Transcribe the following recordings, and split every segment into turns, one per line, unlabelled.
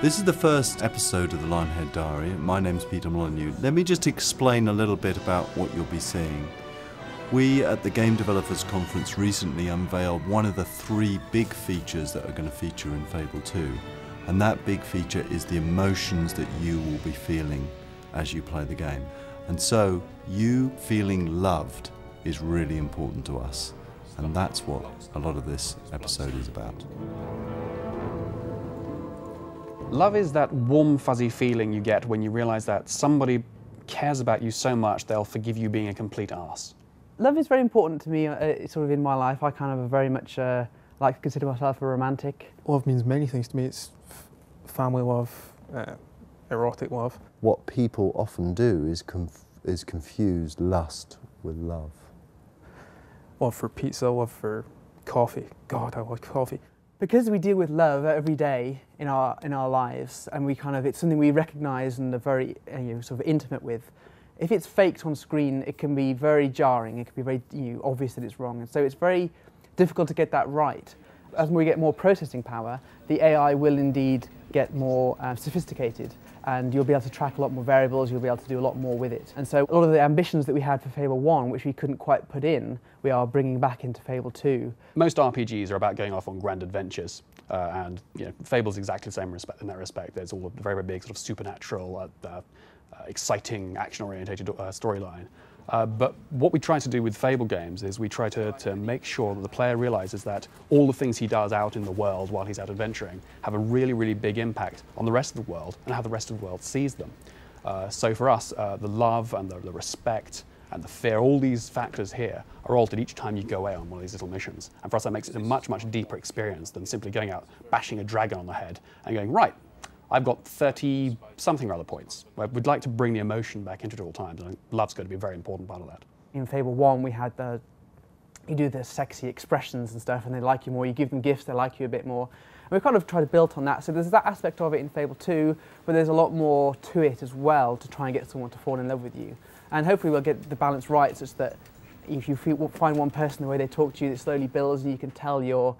This is the first episode of the Lionhead Diary. My name's Peter Molyneux. Let me just explain a little bit about what you'll be seeing. We at the Game Developers Conference recently unveiled one of the 3 big features that are going to feature in Fable 2. And that big feature is the emotions that you will be feeling as you play the game. And so, you feeling loved is really important to us. And that's what a lot of this episode is about.
Love is that warm, fuzzy feeling you get when you realize that somebody cares about you so much they'll forgive you being a complete arse.
Love is very important to me, sort of in my life. I kind of very much like to consider myself a romantic.
Love means many things to me. It's family love, erotic love.
What people often do is confuse lust with love.
Love for pizza, love for coffee. God, I love coffee.
Because we deal with love every day in our lives, and it's something we recognise and are very sort of intimate with. If it's faked on screen, it can be very jarring. It can be very obvious that it's wrong, and so it's very difficult to get that right. As we get more processing power, the AI will indeed get more sophisticated, and you'll be able to track a lot more variables, you'll be able to do a lot more with it. And so a lot of the ambitions that we had for Fable 1, which we couldn't quite put in, we are bringing back into Fable 2.
Most RPGs are about going off on grand adventures, and Fable's exactly the same in that respect. There's all a very, very big sort of supernatural, exciting, action-oriented storyline. But what we try to do with Fable games is we try to make sure that the player realizes that all the things he does out in the world while he's out adventuring have a really, really big impact on the rest of the world and how the rest of the world sees them. So for us, the love and the respect and the fear, all these factors here are altered each time you go away on one of these little missions. And for us, that makes it a much, much deeper experience than simply going out, bashing a dragon on the head and going, right, I've got 30-something or other points. We'd like to bring the emotion back into it at all times, and love's going to be a very important part of that.
In Fable 1, we had you do the sexy expressions and stuff, and they like you more. You give them gifts, they like you a bit more. And we've kind of tried to build on that. So there's that aspect of it in Fable 2, but there's a lot more to it as well to try and get someone to fall in love with you. And hopefully we'll get the balance right such that if you find one person, the way they talk to you, it slowly builds, and you can tell you're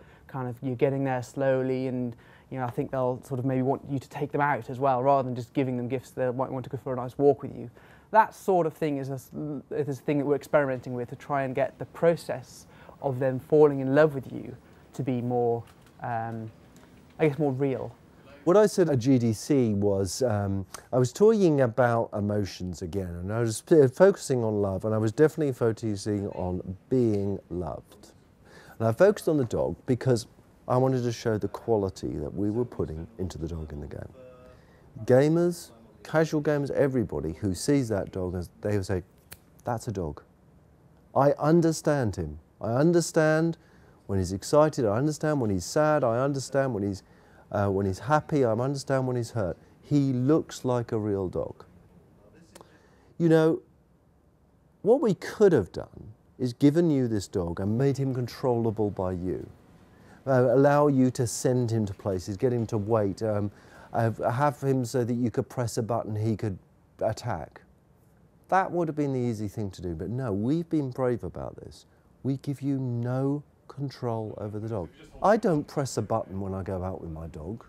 getting there slowly, and I think they'll sort of maybe want you to take them out as well, rather than just giving them gifts. They might want to go for a nice walk with you. That sort of thing is a thing that we're experimenting with to try and get the process of them falling in love with you to be more, I guess, more real.
What I said at GDC was, I was talking about emotions again, and I was focusing on love, and I was definitely focusing on being loved. And I focused on the dog because I wanted to show the quality that we were putting into the dog in the game. Gamers, casual gamers, everybody who sees that dog, they will say, that's a dog. I understand him. I understand when he's excited, I understand when he's sad, I understand when he's happy, I understand when he's hurt. He looks like a real dog. What we could have done is given you this dog and made him controllable by you. Allow you to send him to places, get him to wait, have him so that you could press a button, he could attack. That would have been the easy thing to do, but no, we've been brave about this. We give you no control over the dog. I don't press a button when I go out with my dog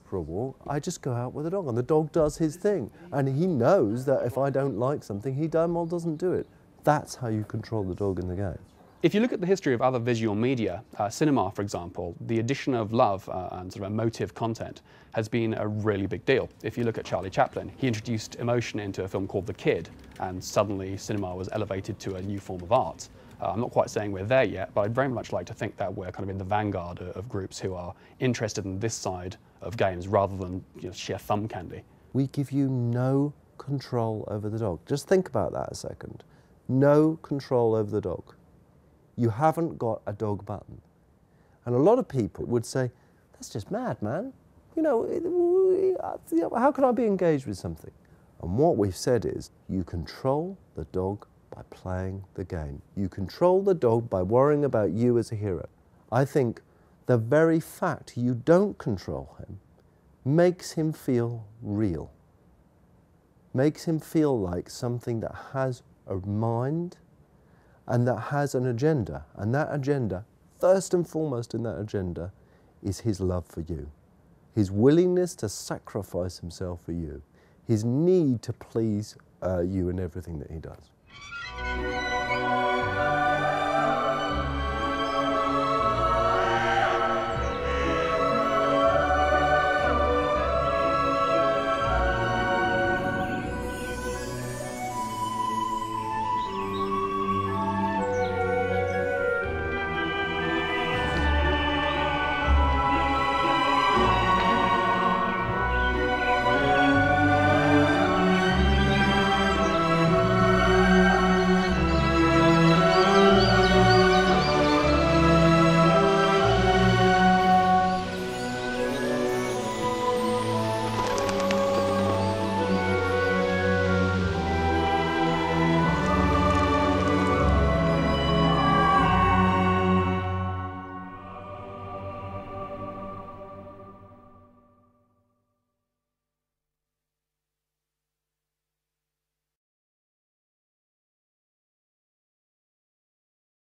for a walk. I just go out with the dog, and the dog does his thing. And he knows that if I don't like something, he damn well doesn't do it. That's how you control the dog in the game.
If you look at the history of other visual media, cinema, for example, the addition of love and sort of emotive content has been a really big deal. If you look at Charlie Chaplin, he introduced emotion into a film called The Kid, and suddenly cinema was elevated to a new form of art. I'm not quite saying we're there yet, but I'd very much like to think that we're kind of in the vanguard of groups who are interested in this side of games rather than sheer thumb candy.
We give you no control over the dog. Just think about that a second. No control over the dog. You haven't got a dog button. And a lot of people would say, that's just mad, man. How can I be engaged with something? And what we've said is, you control the dog by playing the game. You control the dog by worrying about you as a hero. I think the very fact you don't control him makes him feel real. Makes him feel like something that has a mind and that has an agenda. And that agenda, first and foremost in that agenda, is his love for you. his willingness to sacrifice himself for you, his need to please you in everything that he does.